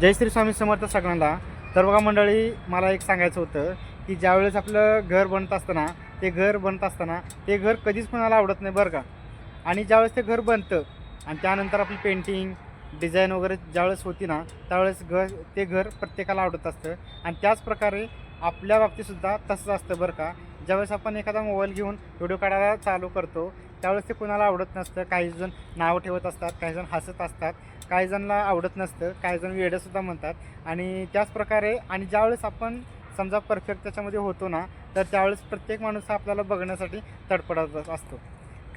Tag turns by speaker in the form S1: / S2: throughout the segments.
S1: जय श्री स्वामी समर्थ सगळ्यांना. तर बघा मंडळी, मला एक सांगायचं होतं की ज्यावेळेस आपलं घर बनत असताना ते घर कधीच कोणाला आवडत नाही बरं का. आणि ज्यावेळेस ते घर बनतं आणि त्यानंतर आपली पेंटिंग डिझाईन वगैरे ज्यावेळेस होती ना, त्यावेळेस ते घर प्रत्येकाला आवडत असतं. आणि त्याचप्रकारे आपल्या बाबतीतसुद्धा तसंच असतं बरं का. ज्यावेळेस आपण एखादा मोबाईल घेऊन व्हिडिओ काढायला चालू करतो त्यावेळेस ते कोणाला आवडत नसतं. काहीजण नाव ठेवत असतात, काहीजण हसत असतात, काही जणांना आवडत नसतं, काही जण वेडंसुद्धा म्हणतात. आणि त्याचप्रकारे आणि ज्यावेळेस आपण समजा परफेक्ट त्याच्यामध्ये होतो ना, तर त्यावेळेस प्रत्येक माणूस हा आपल्याला बघण्यासाठी तडफडत असतो.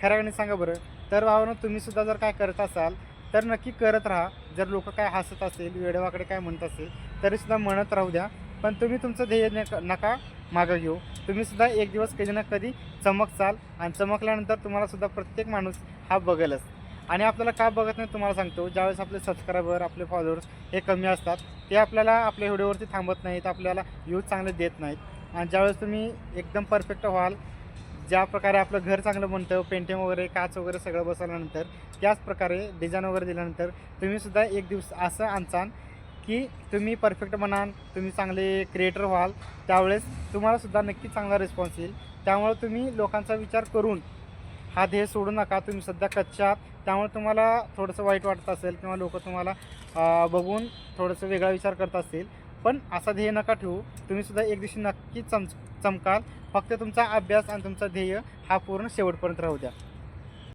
S1: खऱ्याने सांगा बरं. तर भावानं तुम्हीसुद्धा जर काय करत असाल तर नक्की करत राहा. जर लोक काय हसत असेल, वेडेवाकडे काय म्हणत असेल तरीसुद्धा म्हणत राहू द्या. पण तुम्ही तुमचं ध्येय नका मागं घेऊ. तुम्हीसुद्धा एक दिवस कधी ना कधी चमकचाल आणि चमकल्यानंतर तुम्हालासुद्धा प्रत्येक माणूस हा बघेलच. आणि आपल्याला का बघत नाही तुम्हाला सांगतो. ज्यावेळेस आपले सबस्क्रायबर, आपले फॉलोअर्स हे कमी असतात, ते आपल्याला आपल्या व्हिडिओवरती थांबत नाहीत, आपल्याला व्ह्यूज चांगले देत नाहीत. आणि ज्यावेळेस तुम्ही एकदम परफेक्ट व्हाल, ज्या प्रकारे आपलं घर चांगलं बनतं, पेंटिंग वगैरे, काच वगैरे सगळं बसवल्यानंतर, त्याचप्रकारे डिझाईन वगैरे दिल्यानंतर तुम्हीसुद्धा एक दिवस असं आणचाल की तुम्ही परफेक्ट बनाल, तुम्ही चांगले क्रिएटर व्हाल. त्यावेळेस तुम्हालासुद्धा नक्की चांगला रिस्पॉन्स येईल. त्यामुळे तुम्ही लोकांचा विचार करून हा ध्येय सोडू नका. तुम्ही सध्या कच्चे आहात, त्यामुळे तुम्हाला थोडंसं वाईट वाटत असेल किंवा लोक तुम्हाला बघून थोडंसं वेगळा विचार करत असतील. पण असा ध्येय नका ठेवू. तुम्हीसुद्धा एक दिवशी नक्कीच चमकाल. फक्त तुमचा अभ्यास आणि तुमचा ध्येय हा पूर्ण शेवटपर्यंत राहू द्या.